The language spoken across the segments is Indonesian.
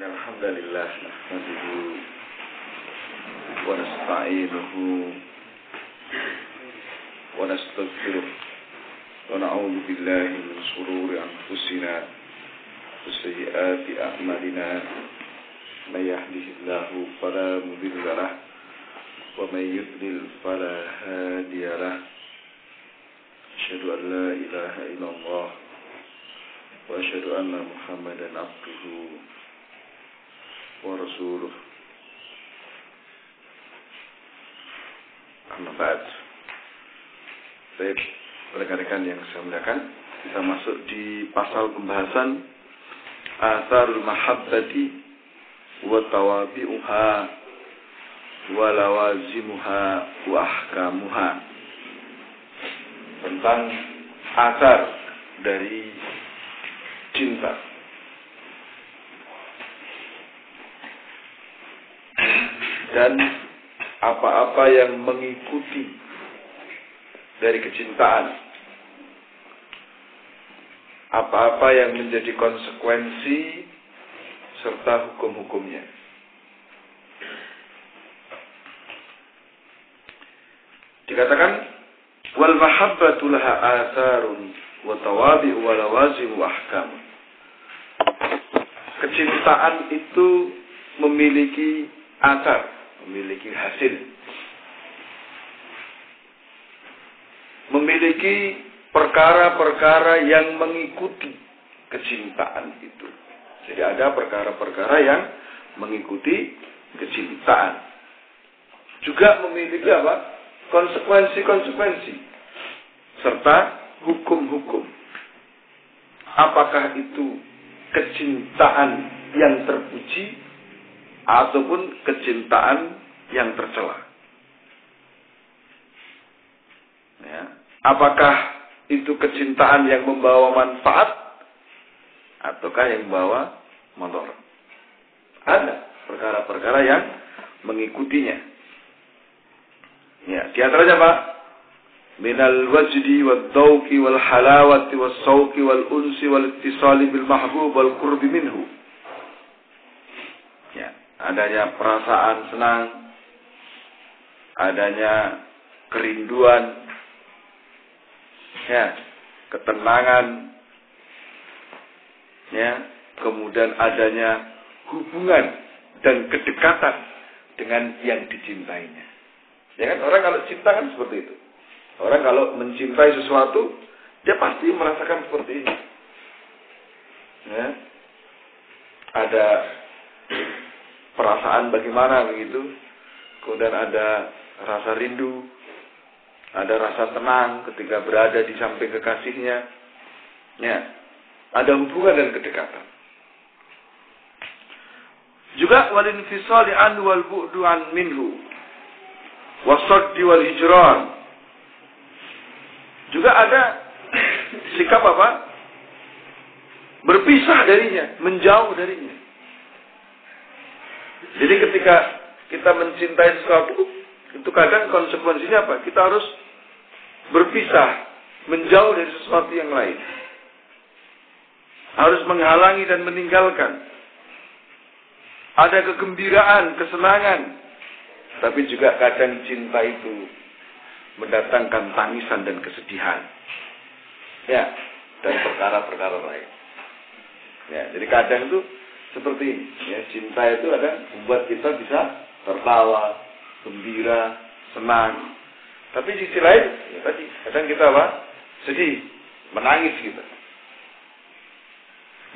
Alhamdulillah nahmaduhu wa nasta'inuhu wa nastaghfiruh wa na'udzu billahi min shururi anfusina wa sayyiati a'malina may yahdihillahu fala mudilla lahu wa may yudlil fala hadiya lahu asyhadu an la ilaha illallah wa asyhadu anna Muhammadan abduhu wa rasuluh. Amma ba'd. Baik, rekan-rekan yang saya muliakan, kita masuk di pasal pembahasan atharul mahabbati wa tawabi'uha wa lawazimuha wa ahkamuha, tentang athar dari cinta dan apa-apa yang mengikuti dari kecintaan, apa-apa yang menjadi konsekuensi serta hukum-hukumnya. Dikatakan wal mahabbatu laha atharun wa tawabi'u wa lawazim wa ahkam. Kecintaan itu memiliki athar, memiliki hasil, memiliki perkara-perkara yang mengikuti kecintaan itu. Jadi ada perkara-perkara yang mengikuti kecintaan. Juga memiliki apa? Konsekuensi-konsekuensi serta hukum-hukum. Apakah itu kecintaan yang terpuji ataupun kecintaan yang tercela? Ya. Apakah itu kecintaan yang membawa manfaat ataukah yang membawa mudarat? Ada perkara-perkara yang mengikutinya. Ya, di antaranya apa? Minal wajdi wad dauqi wal halawati was sauqi wal unsi wal ittisali bil mahbub wal qurbi minhu. Ya, adanya perasaan senang, adanya kerinduan, ya, ketenangan, ya, kemudian adanya hubungan dan kedekatan dengan yang dicintainya. Ya kan, orang kalau cinta kan seperti itu. Orang kalau mencintai sesuatu, dia pasti merasakan seperti ini. Ya. Ada perasaan bagaimana begitu, kemudian ada rasa rindu, ada rasa tenang ketika berada di samping kekasihnya, ya, ada hubungan dan kedekatan. Juga walin fisali an wal bu'du an minhu wasaddi wal hijran. Juga ada sikap apa? Berpisah darinya, menjauh darinya. Jadi ketika kita mencintai sesuatu, itu kadang konsekuensinya apa? Kita harus berpisah, menjauh dari sesuatu yang lain. Harus menghalangi dan meninggalkan. Ada kegembiraan, kesenangan. Tapi juga kadang cinta itu mendatangkan tangisan dan kesedihan. Ya, dan perkara-perkara lain. Ya, jadi kadang itu seperti ini, ya, cinta itu kadang membuat kita bisa tertawa, gembira, senang. Tapi di sisi lain, ya tadi, kadang kita apa? Sedih, menangis kita.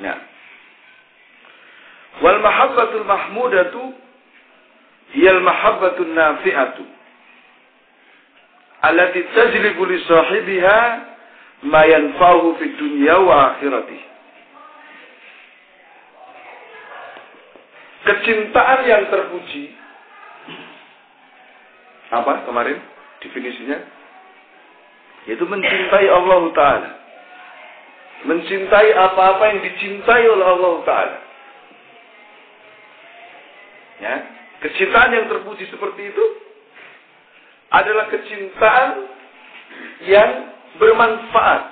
Ya. Wal mahabbatul mahmudatu hiyal mahabbatun nafi'atu allati tajlibu li sahibiha ma yanfa'uhu fid dunya wa akhirati. Kecintaan yang terpuji, apa kemarin definisinya? Yaitu mencintai Allah Ta'ala. Mencintai apa-apa yang dicintai oleh Allah Ta'ala. Ya, kecintaan yang terpuji seperti itu adalah kecintaan yang bermanfaat,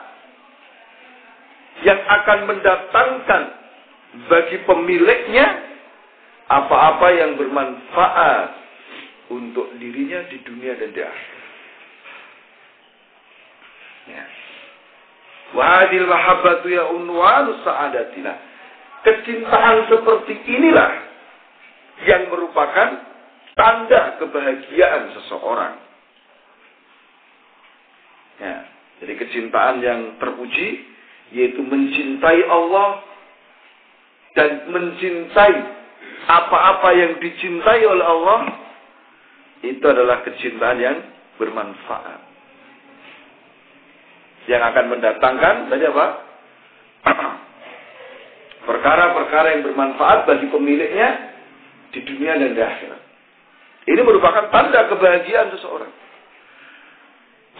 yang akan mendatangkan bagi pemiliknya apa-apa yang bermanfaat untuk dirinya di dunia dan di akhirat. Ya. Wa hadhil mahabbatu ya unwanu sa'adatina. Kecintaan seperti inilah yang merupakan tanda kebahagiaan seseorang. Ya, jadi kecintaan yang terpuji yaitu mencintai Allah dan mencintai apa-apa yang dicintai oleh Allah, itu adalah kecintaan yang bermanfaat. Yang akan mendatangkan tadi apa? Perkara-perkara yang bermanfaat bagi pemiliknya di dunia dan di akhirat. Ini merupakan tanda kebahagiaan seseorang.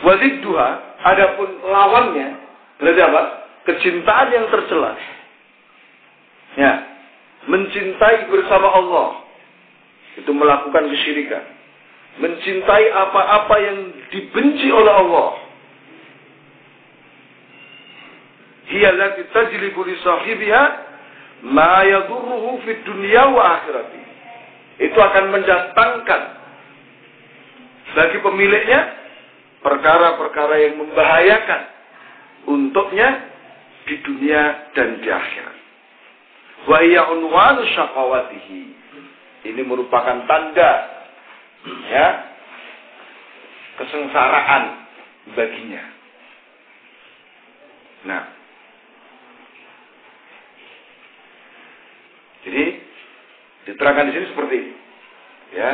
Wazidduha, adapun lawannya berarti apa? Kecintaan yang tercela. Ya, mencintai bersama Allah itu melakukan kesyirikan. Mencintai apa-apa yang dibenci oleh Allah. Hiya allati tajlibu li sahibiha ma yadurruhu fid dunya wa akhirati. Itu akan mendatangkan bagi pemiliknya perkara-perkara yang membahayakan untuknya di dunia dan di akhirat. Wa hiya unwanu syaqawatihi. Ini merupakan tanda ya kesengsaraan baginya. Nah, jadi diterangkan di sini seperti ini. Ya,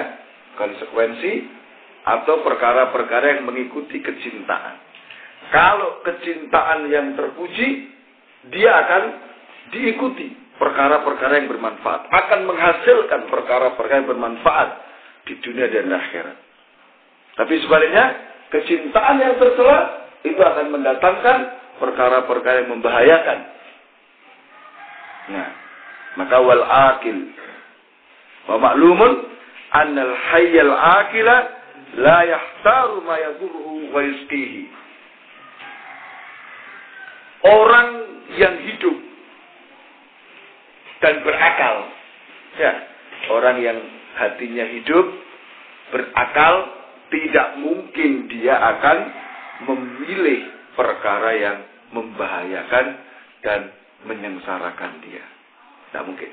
konsekuensi atau perkara-perkara yang mengikuti kecintaan. Kalau kecintaan yang terpuji, dia akan diikuti perkara-perkara yang bermanfaat, akan menghasilkan perkara-perkara yang bermanfaat di dunia dan akhirat. Tapi sebaliknya, kecintaan yang tercela itu akan mendatangkan perkara-perkara yang membahayakan. Nah, maka wal akil wa ma'lumun annal hayyal akila la yahtaru ma yadurruhu wa yusqihi. Orang yang hidup dan berakal, ya, orang yang hatinya hidup, berakal, tidak mungkin dia akan memilih perkara yang membahayakan dan menyengsarakan dia. Tidak mungkin.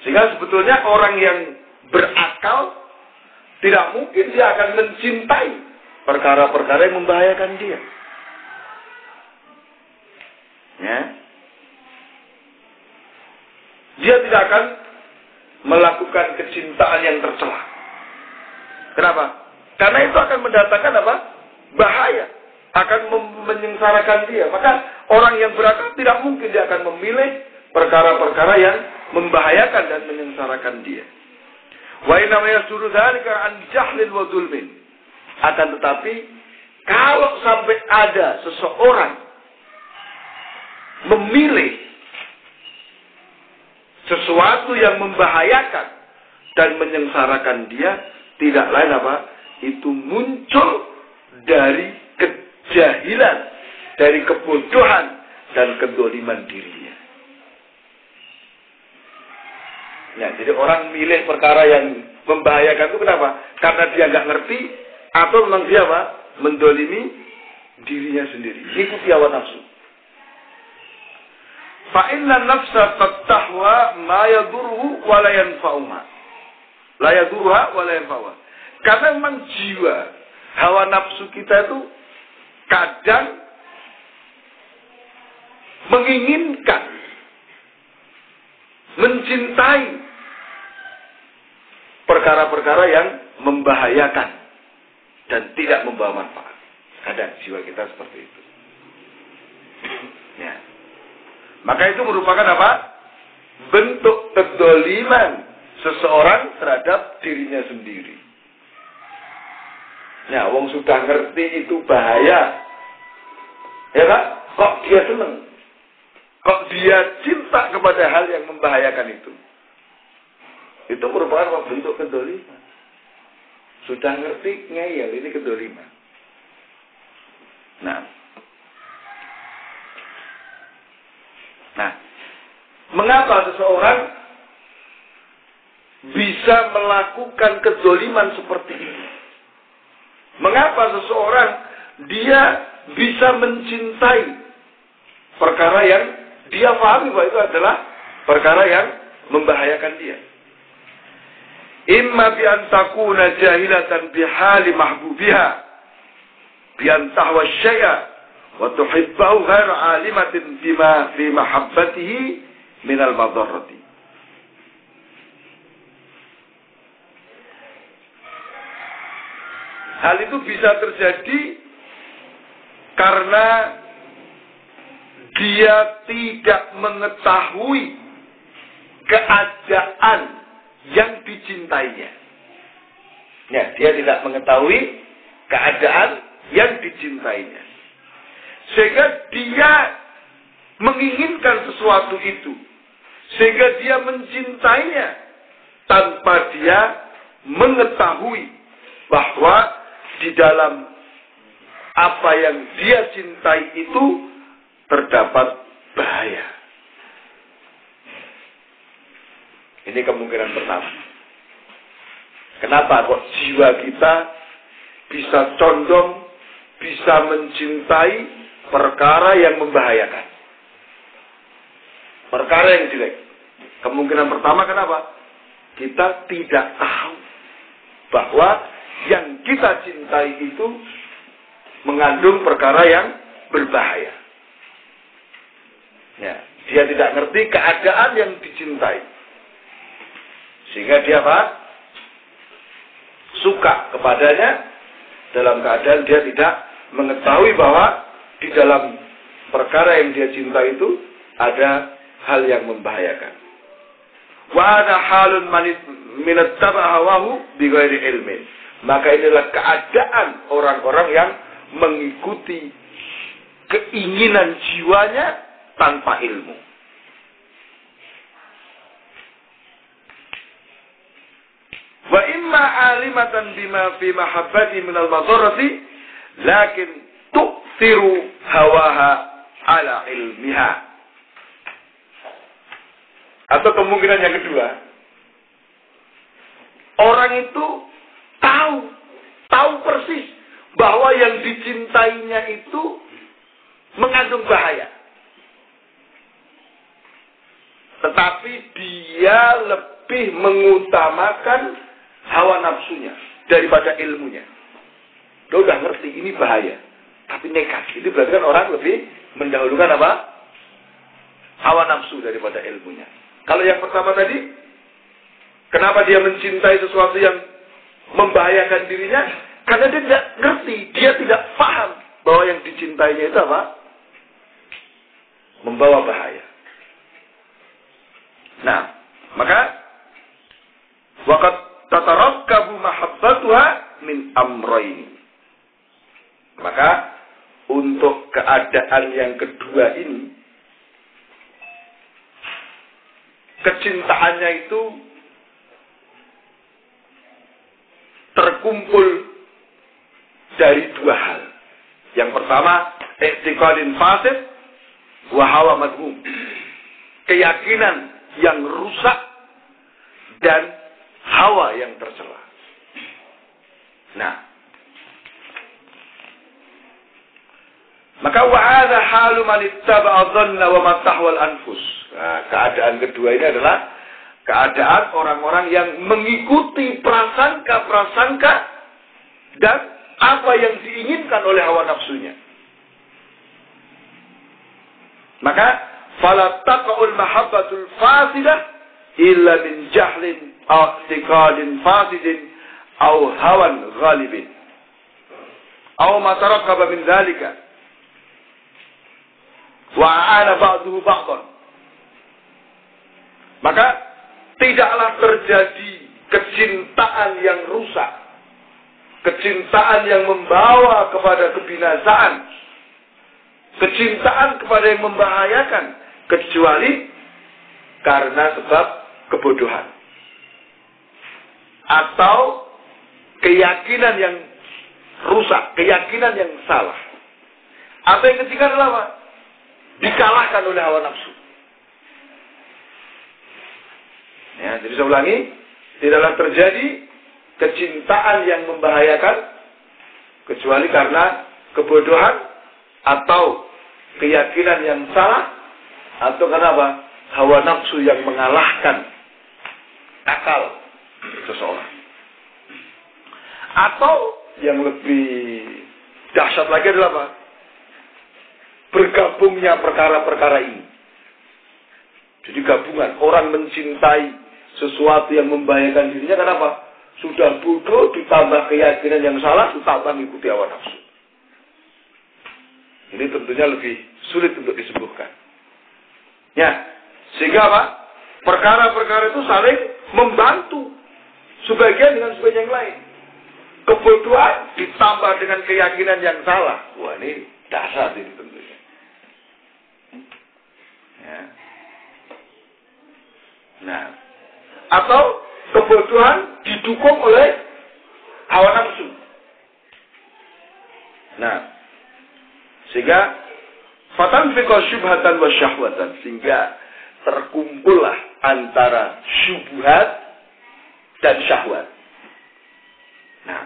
Sehingga sebetulnya orang yang berakal tidak mungkin dia akan mencintai perkara-perkara yang membahayakan dia. Ya. Dia tidak akan melakukan kecintaan yang tercela. Kenapa? Karena itu akan mendatangkan apa? Bahaya. Akan menyengsarakan dia. Maka orang yang berakal tidak mungkin dia akan memilih perkara-perkara yang membahayakan dan menyengsarakan dia. Wa inna ma yasuru dzalika an jahlin wa dzulmin. Akan tetapi kalau sampai ada seseorang memilih sesuatu yang membahayakan dan menyengsarakan dia, tidak lain apa? Itu muncul dari kejahilan, dari kebodohan dan kedoliman dirinya. Ya, jadi orang milih perkara yang membahayakan itu kenapa? Karena dia nggak ngerti atau memang dia apa? Mendolimi dirinya sendiri. Ikuti hawa nafsu. Fa inna nafsa qad tahwa ma yadurruhu wa la yanfa'uha. La yadurruha wa la yanfa'uha. Karena memang jiwa, hawa nafsu kita itu kadang menginginkan, mencintai perkara-perkara yang membahayakan dan tidak membawa manfaat. Kadang jiwa kita seperti itu. Ya. Maka itu merupakan apa? Bentuk kedoliman seseorang terhadap dirinya sendiri. Ya, wong sudah ngerti itu bahaya. Ya kan? Kok dia senang? Kok dia cinta kepada hal yang membahayakan itu? Itu merupakan apa? Bentuk kedoliman. Sudah ngerti, ngeyel, ini kedoliman. Nah, Mengapa seseorang bisa melakukan kedzaliman seperti ini? Mengapa seseorang dia bisa mencintai perkara yang dia pahami bahwa itu adalah perkara yang membahayakan dia? Imma bi an takuna jahilatan bihali mahbubiha bi an tahwa syai'a wa tuhibbahu ghairu alimatin bima fi mahabbatihi minal madarrati. Hal itu bisa terjadi karena dia tidak mengetahui keadaan yang dicintainya. Ya, dia tidak mengetahui keadaan yang dicintainya. Sehingga dia menginginkan sesuatu itu. Sehingga dia mencintainya tanpa dia mengetahui bahwa di dalam apa yang dia cintai itu terdapat bahaya. Ini kemungkinan pertama. Kenapa kok jiwa kita bisa condong, bisa mencintai perkara yang membahayakan, perkara yang jelek? Kemungkinan pertama kenapa? Kita tidak tahu bahwa yang kita cintai itu mengandung perkara yang berbahaya. Ya, dia tidak ngerti keadaan yang dicintai. Sehingga dia apa? Suka kepadanya dalam keadaan dia tidak mengetahui bahwa di dalam perkara yang dia cinta itu ada hal yang membahayakan. Wa ana halun min ittaba'a hawahu bighairi ilmin. Maka inilah keadaan orang-orang yang mengikuti keinginan jiwanya tanpa ilmu. Wa imma alimatan bima fi mahabbati minal madarrati lakin tu'thiru hawaha ala ilmiha. Atau kemungkinan yang kedua, orang itu tahu persis bahwa yang dicintainya itu mengandung bahaya. Tetapi dia lebih mengutamakan hawa nafsunya daripada ilmunya. Dia udah ngerti ini bahaya, tapi nekat. Itu berarti kan orang lebih mendahulukan apa? Hawa nafsu daripada ilmunya. Kalau yang pertama tadi, kenapa dia mencintai sesuatu yang membahayakan dirinya? Karena dia tidak ngerti, dia tidak paham bahwa yang dicintainya itu apa? Membawa bahaya. Nah, maka waqad tatarakkabu mahabbatuha min amrayn. Maka untuk keadaan yang kedua ini, kecintaannya itu terkumpul dari dua hal. Yang pertama, i'tiqadin fasid wa hawa madhum. Keyakinan yang rusak dan hawa yang tercela. Nah, maka wa hadha halu man ittaba'a dhanna wa matahwal anfus. Nah, keadaan kedua ini adalah keadaan orang-orang yang mengikuti prasangka-prasangka dan apa yang diinginkan oleh hawa nafsunya. Maka fala taqa'ul mahabbatul fasidah illa min jahlin aw i'tiqadin fasidin aw hawan ghalibin aw ma tarakkaba min dhalika wa aana ba'duhu ba'dan. Maka tidaklah terjadi kecintaan yang rusak, kecintaan yang membawa kepada kebinasaan, kecintaan kepada yang membahayakan, kecuali karena sebab kebodohan atau keyakinan yang rusak, keyakinan yang salah. Atau yang ketiga adalah apa? Dikalahkan oleh hawa nafsu. Ya, jadi saya ulangi, tidaklah terjadi kecintaan yang membahayakan kecuali karena kebodohan atau keyakinan yang salah atau karena apa? Hawa nafsu yang mengalahkan akal seseorang. Atau yang lebih dahsyat lagi adalah apa? Bergabungnya perkara-perkara ini. Jadi gabungan orang mencintai sesuatu yang membahayakan dirinya karena apa? Sudah bodoh ditambah keyakinan yang salah ditambah mengikuti hawa nafsu. Ini tentunya lebih sulit untuk disembuhkan. Ya, sehingga apa? Perkara-perkara itu saling membantu sebagian dengan sebagian yang lain. Kebodohan ditambah dengan keyakinan yang salah. Wah, ini dasar ini tentunya. Ya. Nah, atau kebodohan didukung oleh hawa nafsu. Nah, sehingga fatanfiqa syubhatan wa syahwatan, sehingga terkumpullah antara syubhat dan syahwat. Nah,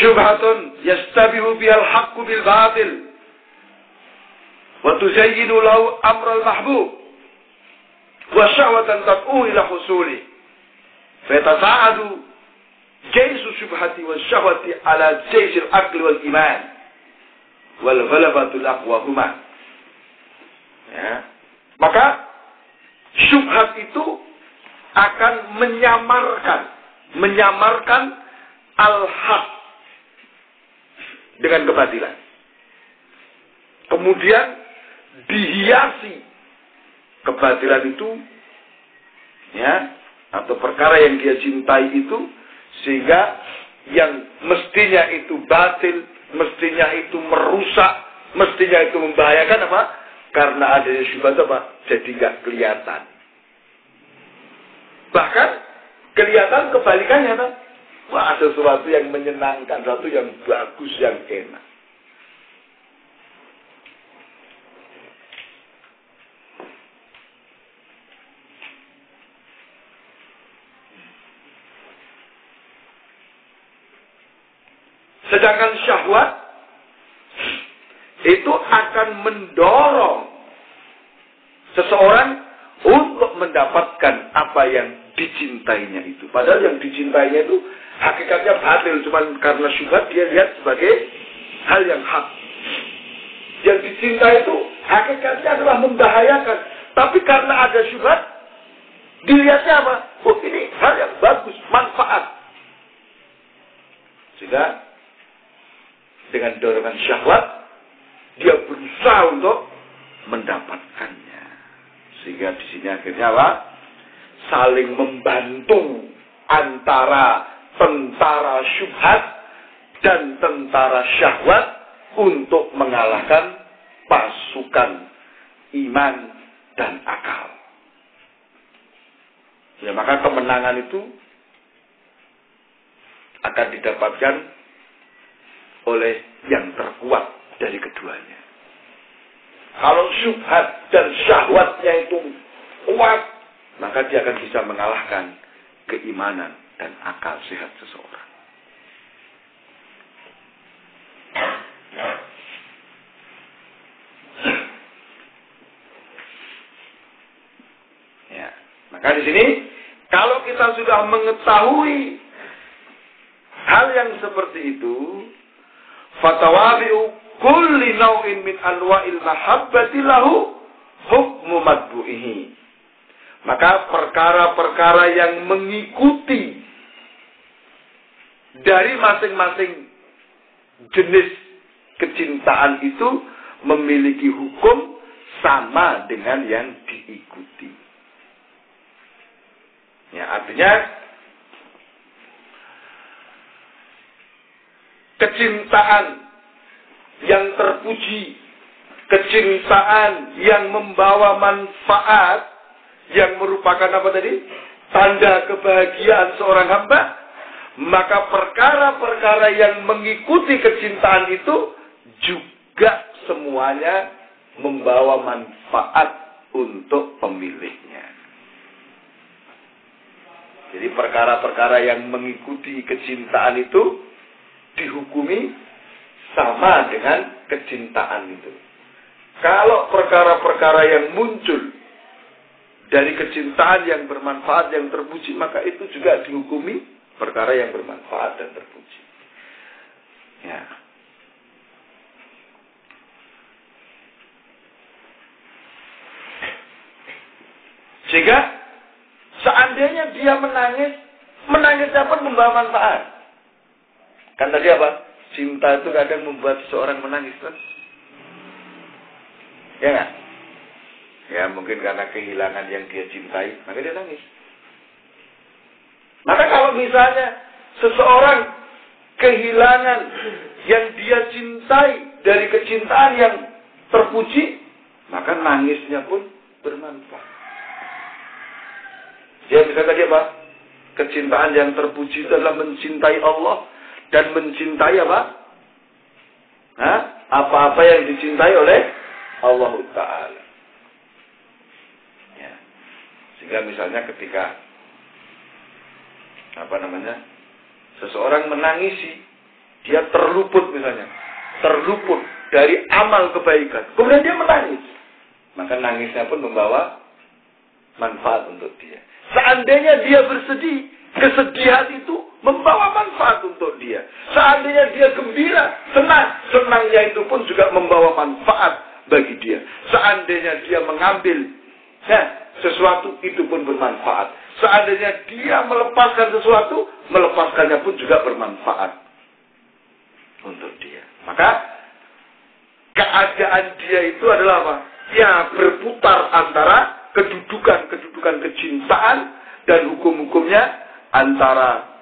syubhatun yastabihu bihal haqqu bil batil wa tuzayyinu lahu amral mahbub wa syahwatan tad'u ila husuli fa yatasa'adu jaisu syubhati wa syahwati ala jaisil aqli wal iman wal ghalabatul aqwa huma. Ya, maka syubhat itu akan menyamarkan al-haq dengan kebatilan. Kemudian dihiasi kebatilan itu, ya, atau perkara yang dia cintai itu, sehingga yang mestinya itu batil, mestinya itu merusak, mestinya itu membahayakan apa? Karena adanya syubhat apa? Jadi nggak kelihatan. Bahkan kelihatan kebalikannya, kan? Wah, ada sesuatu yang menyenangkan, sesuatu yang bagus, yang enak. Sedangkan syahwat itu akan mendorong seseorang untuk mendapatkan apa yang dicintainya itu. Padahal yang dicintainya itu hakikatnya batil, cuman karena syubhat dia lihat sebagai hal yang hak. Yang dicintai itu hakikatnya adalah membahayakan, tapi karena ada syubhat dilihatnya apa? Oh, ini hal yang bagus, manfaat. Sehingga dengan dorongan syahwat dia berusaha untuk mendapatkannya. Sehingga di sini akhirnya apa? Saling membantu antara tentara syubhat dan tentara syahwat untuk mengalahkan pasukan iman dan akal. Ya, maka kemenangan itu akan didapatkan oleh yang terkuat dari keduanya. Kalau syubhat dan syahwatnya itu kuat, maka dia akan bisa mengalahkan keimanan dan akal sehat seseorang. Ya, maka di sini kalau kita sudah mengetahui hal yang seperti itu, fatawabi'u kulli naw'in min anwa'il mahabbati lahu hukmu matbu'ihi. Maka perkara-perkara yang mengikuti dari masing-masing jenis kecintaan itu memiliki hukum sama dengan yang diikuti. Ya, artinya kecintaan yang terpuji, kecintaan yang membawa manfaat, yang merupakan apa tadi? Tanda kebahagiaan seorang hamba. Maka perkara-perkara yang mengikuti kecintaan itu juga semuanya membawa manfaat untuk pemiliknya. Jadi perkara-perkara yang mengikuti kecintaan itu dihukumi sama dengan kecintaan itu. Kalau perkara-perkara yang muncul dari kecintaan yang bermanfaat, yang terpuji, maka itu juga dihukumi perkara yang bermanfaat dan terpuji. Ya. Sehingga seandainya dia menangis, menangisnya pun membawa manfaat. Kan tadi apa? Cinta itu kadang membuat seseorang menangis, kan? Ya nggak? Ya mungkin karena kehilangan yang dia cintai, maka dia nangis. Maka kalau misalnya seseorang kehilangan yang dia cintai dari kecintaan yang terpuji, maka nangisnya pun bermanfaat. Ya misalnya tadi apa? Kecintaan yang terpuji itu adalah mencintai Allah dan mencintai apa? Apa-apa yang dicintai oleh Allah Ta'ala. Ya. Sehingga misalnya ketika seseorang menangisi, dia terluput misalnya, terluput dari amal kebaikan, kemudian dia menangis, maka nangisnya pun membawa manfaat untuk dia. Seandainya dia bersedih, kesedihan itu membawa manfaat untuk dia. Seandainya dia gembira, senang, senangnya itu pun juga membawa manfaat bagi dia. Seandainya dia mengambil sesuatu, itu pun bermanfaat. Seandainya dia melepaskan sesuatu, melepaskannya pun juga bermanfaat untuk dia. Maka keadaan dia itu adalah apa? Ya, berputar antara kedudukan kecintaan dan hukum-hukumnya, antara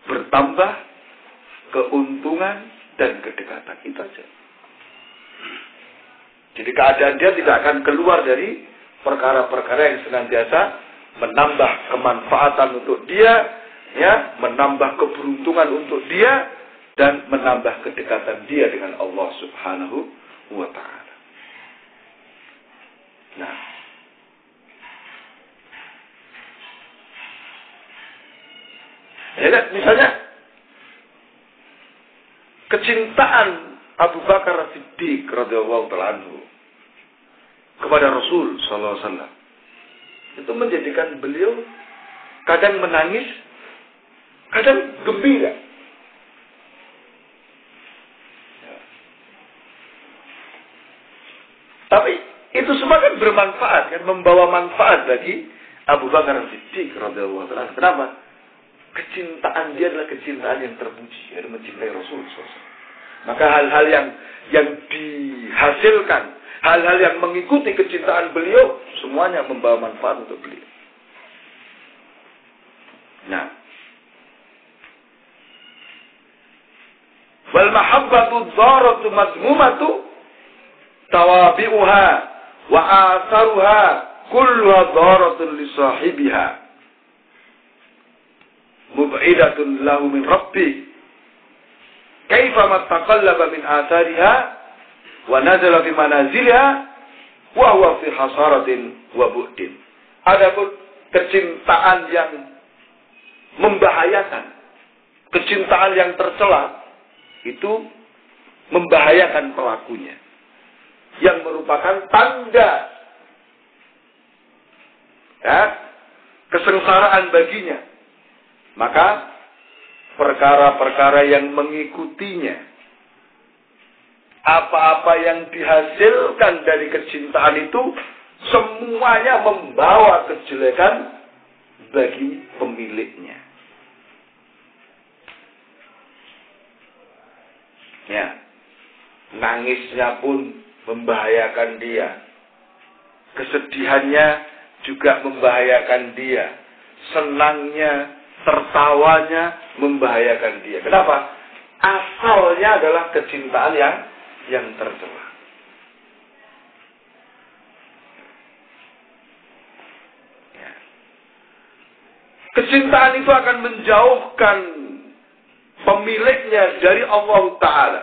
bertambah keuntungan dan kedekatan. Itu saja. Jadi keadaan dia tidak akan keluar dari perkara-perkara yang senantiasa menambah kemanfaatan untuk dia, ya, menambah keberuntungan untuk dia, dan menambah kedekatan dia dengan Allah Subhanahu wa Ta'ala. Nah, ya, misalnya kecintaan Abu Bakar As-Siddiq radhiyallahu ta'ala anhu kepada Rasul sallallahu alaihi wasallam itu menjadikan beliau kadang menangis, kadang gembira. Ya. Tapi itu semua kan bermanfaat, kan, membawa manfaat bagi Abu Bakar As-Siddiq radhiyallahu ta'ala anhu. Kenapa? Kecintaan dia adalah kecintaan yang terpuji, yaitu mencintai Rasul SAW. Maka hal-hal yang dihasilkan, hal-hal yang mengikuti kecintaan beliau, semuanya membawa manfaat untuk beliau. Nah, wal mahabbatu dharatu madmumatu tawabi'uha wa atharuha kulluha dharatun li sahibiha mub'idatun lahu min rabbi kaifa ma taqallaba min athariha wa nazala fi manaziliha wa huwa fi hasaratin wa bu'din. Adapun kecintaan yang membahayakan, kecintaan yang tercela, itu membahayakan pelakunya, yang merupakan tanda kesengsaraan baginya. Maka perkara-perkara yang mengikutinya, apa-apa yang dihasilkan dari kecintaan itu, semuanya membawa kejelekan bagi pemiliknya. Ya, nangisnya pun membahayakan dia, kesedihannya juga membahayakan dia, senangnya, tertawanya membahayakan dia. Kenapa? Asalnya adalah kecintaan yang tercela. Ya. Kecintaan itu akan menjauhkan pemiliknya dari Allah Ta'ala.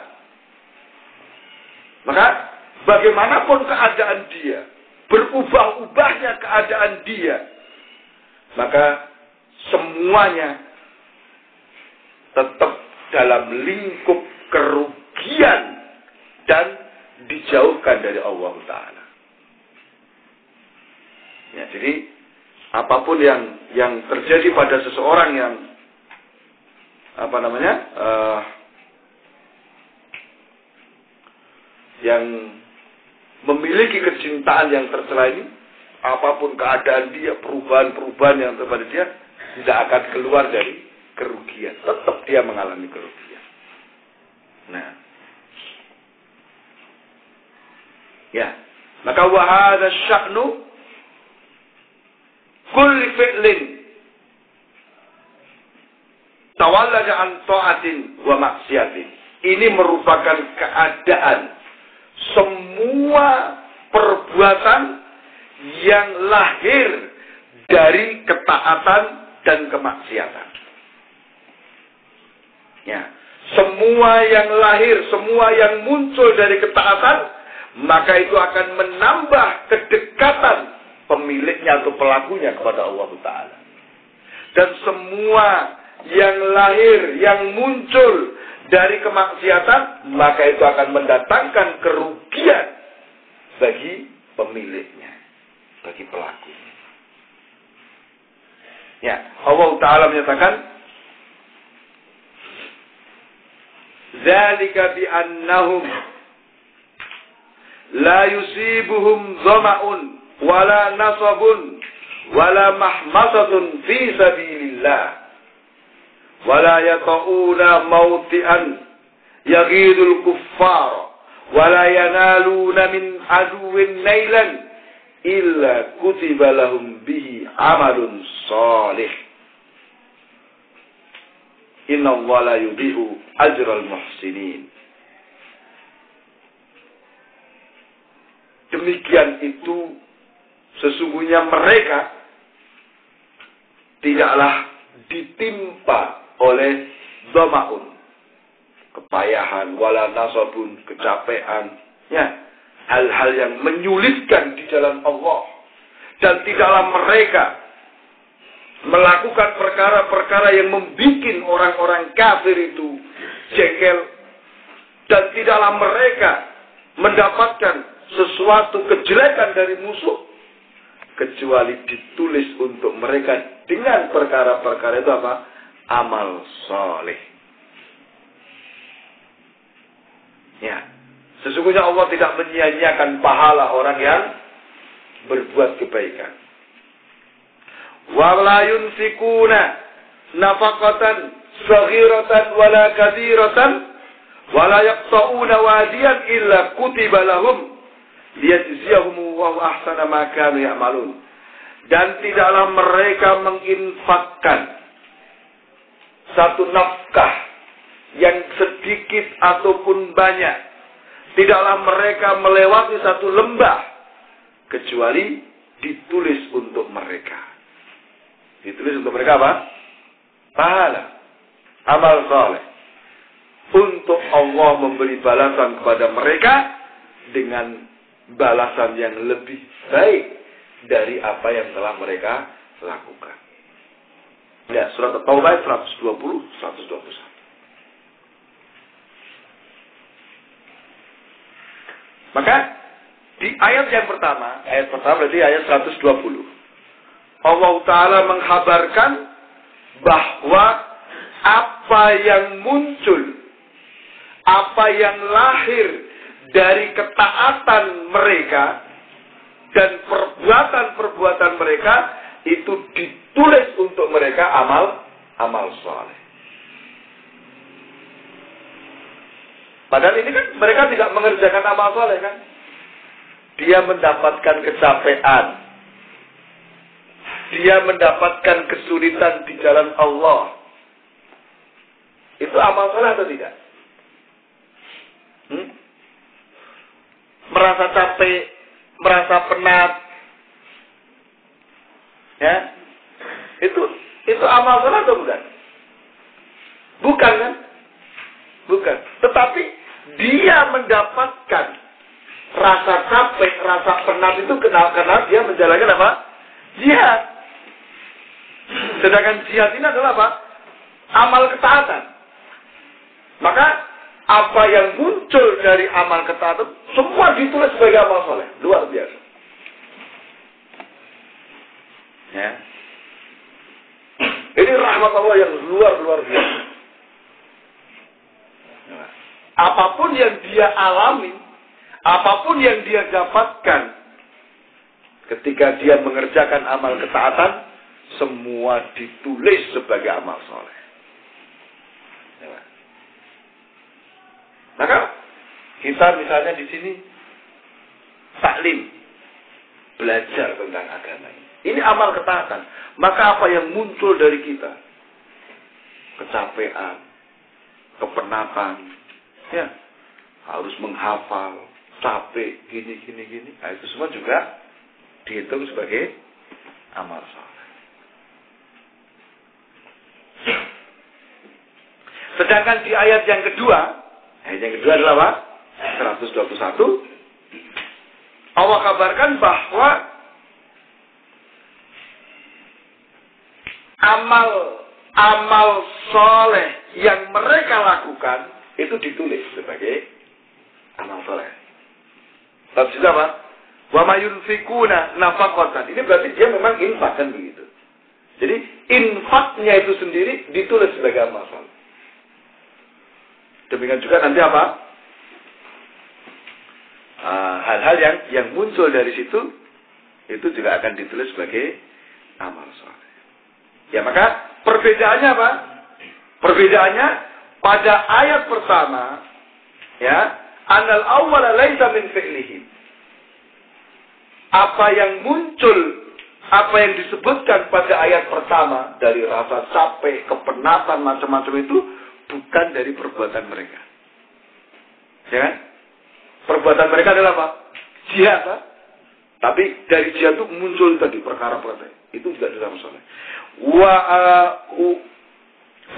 Maka bagaimanapun keadaan dia, berubah-ubahnya keadaan dia, maka semuanya tetap dalam lingkup kerugian dan dijauhkan dari Allah Ta'ala. Ya, jadi apapun yang terjadi pada seseorang yang yang memiliki kecintaan yang tercela ini, apapun keadaan dia, perubahan-perubahan yang terjadi dia, tidak akan keluar dari kerugian. Tetap dia mengalami kerugian. Nah, ya, maka wahada sya'nu kulli fi'lin tawallada an ta'atin wa maksiatin. Ini merupakan keadaan semua perbuatan yang lahir dari ketaatan dan kemaksiatan. Ya, semua yang lahir, semua yang muncul dari ketaatan, maka itu akan menambah kedekatan pemiliknya atau pelakunya kepada Allah Ta'ala. Dan semua yang lahir, yang muncul dari kemaksiatan, maka itu akan mendatangkan kerugian bagi pemiliknya, bagi pelakunya. Ya, Allah Ta'ala menyatakan, "Dzalika bi annahum la yusibuhum dhama'un wala nasabun wala mahmasatun fi sabilillah wala yata'una mawti'an yaghidul kuffar wala yanaluna min aduwwin nailan illa kutiba lahum bihi amalun salih inna Allah la yudhi'u ajral muhsinin." Demikian itu sesungguhnya mereka tidaklah ditimpa oleh dhama'un, kepayahan, wala nasabun, kecapean, ya, hal-hal yang menyulitkan di jalan Allah, dan tidaklah mereka melakukan perkara-perkara yang membuat orang-orang kafir itu jengkel, dan tidaklah mereka mendapatkan sesuatu kejelekan dari musuh kecuali ditulis untuk mereka dengan perkara-perkara itu apa? Amal soleh. Ya, sesungguhnya Allah tidak menyia-nyiakan pahala orang yang berbuat kebaikan. Wa la yunfikuna nafaqatan saghiratan wala kabiratan wala yaqta'una wadiyan illa kutiba lahum liyajziyahum wa ahsana ma kanu ya'malun. Dan tidaklah mereka menginfakkan satu nafkah yang sedikit ataupun banyak, tidaklah mereka melewati satu lembah kecuali ditulis untuk mereka. Ditulis untuk mereka apa? Pahala, amal saleh. Untuk Allah memberi balasan kepada mereka dengan balasan yang lebih baik dari apa yang telah mereka lakukan. Ya, surat At-Taubah 120, 121. Maka di ayat yang pertama, berarti ayat 120. Allah Ta'ala menghabarkan bahwa apa yang muncul, apa yang lahir dari ketaatan mereka dan perbuatan-perbuatan mereka itu ditulis untuk mereka amal saleh. Padahal ini kan mereka tidak mengerjakan amal saleh kan? Dia mendapatkan kecapean, dia mendapatkan kesulitan di jalan Allah. Itu amal saleh atau tidak? Merasa capek, merasa penat, ya, itu amal saleh atau bukan? Bukan kan? Bukan. Tetapi dia mendapatkan rasa capek, rasa penat itu karena dia menjalankan apa? Jihad. Sedangkan jihad ini adalah apa? Amal ketaatan. Maka apa yang muncul dari amal ketaatan semua ditulis sebagai amal soleh. Luar biasa. Ya. Ini rahmat Allah yang luar biasa. Apapun yang dia alami, apapun yang dia dapatkan ketika dia mengerjakan amal ketaatan, semua ditulis sebagai amal soleh. Maka kita misalnya di sini taklim, belajar tentang agama ini. Ini amal ketaatan. Maka apa yang muncul dari kita? Kecapean, kepenatan, ya, harus menghafal, capek, gini. Nah, itu semua juga dihitung sebagai amal soleh. Sedangkan di ayat yang kedua adalah apa? 121. Allah kabarkan bahwa amal soleh yang mereka lakukan itu ditulis sebagai amal soleh. Tapi juga apa? Wa ma yunfikuna nafaqatan. Ini berarti dia memang infak kan begitu. Jadi infaknya itu sendiri ditulis sebagai amal soleh. Demikian juga nanti apa? Hal-hal yang muncul dari situ itu juga akan ditulis sebagai amal soleh. Ya, maka perbedaannya apa? Perbedaannya pada ayat pertama, ya, anal awwala laisa min fi'lihi. Apa yang muncul, apa yang disebutkan pada ayat pertama dari rasa capek, kepenatan, macam-macam itu bukan dari perbuatan mereka. Ya kan? Perbuatan mereka adalah apa? Jihad, Pak. Tapi dari jihad itu muncul tadi perkara-perkara. Itu juga dalam soleh. Wa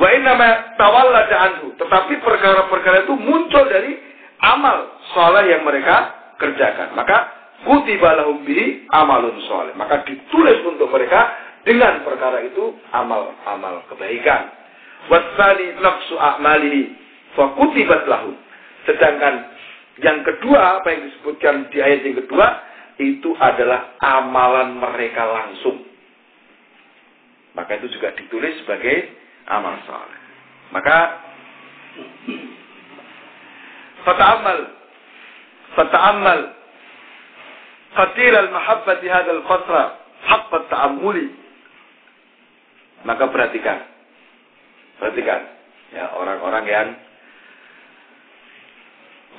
innama tawallada anhu. Tetapi perkara-perkara itu muncul dari amal soleh yang mereka kerjakan. Maka kutiba lahum bihi amalun soleh. Maka ditulis untuk mereka dengan perkara itu amal kebaikan. Wasani nafsu a'malihi fa kutibat lahum. Sedangkan yang kedua, apa yang disebutkan di ayat yang kedua, itu adalah amalan mereka langsung. Maka itu juga ditulis sebagai amal saleh. Maka fata'ammal qatir al-mahabbati hadzal fatra haqq at-ta'ammuli. Maka perhatikan ya, orang-orang yang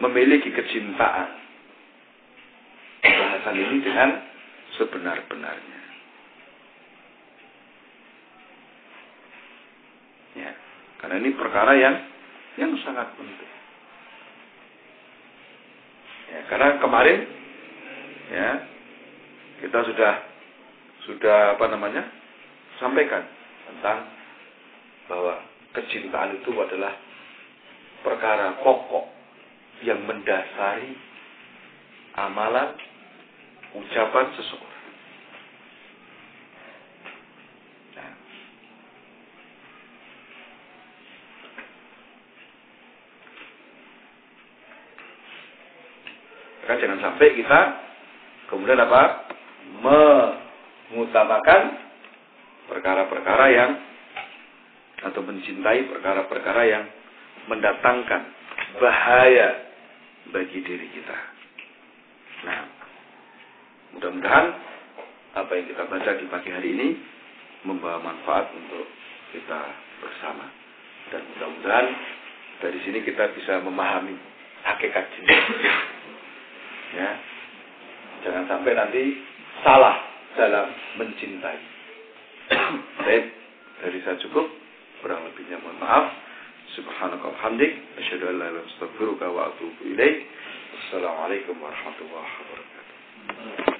memiliki kecintaan bahasan ini dengan sebenar-benarnya. Ya, karena ini perkara yang sangat penting. Ya, karena kemarin ya kita sudah sampaikan tentang bahwa kecintaan itu adalah perkara pokok yang mendasari amalan, ucapan seseorang. Nah, maka jangan sampai kita kemudian mengutamakan perkara-perkara yang atau mencintai perkara-perkara yang mendatangkan bahaya bagi diri kita. Nah, mudah-mudahan apa yang kita baca di pagi hari ini membawa manfaat untuk kita bersama. Dan mudah-mudahan dari sini kita bisa memahami hakikat cinta. Ya, jangan sampai nanti salah dalam mencintai. Baik, dari saya cukup. Kurang lebihnya mohon maaf. Subhanaka wa hamdik, asyhadu an la ilaha illa anta astaghfiruka wa atubu ilaik. Assalamualaikum warahmatullahi wabarakatuh.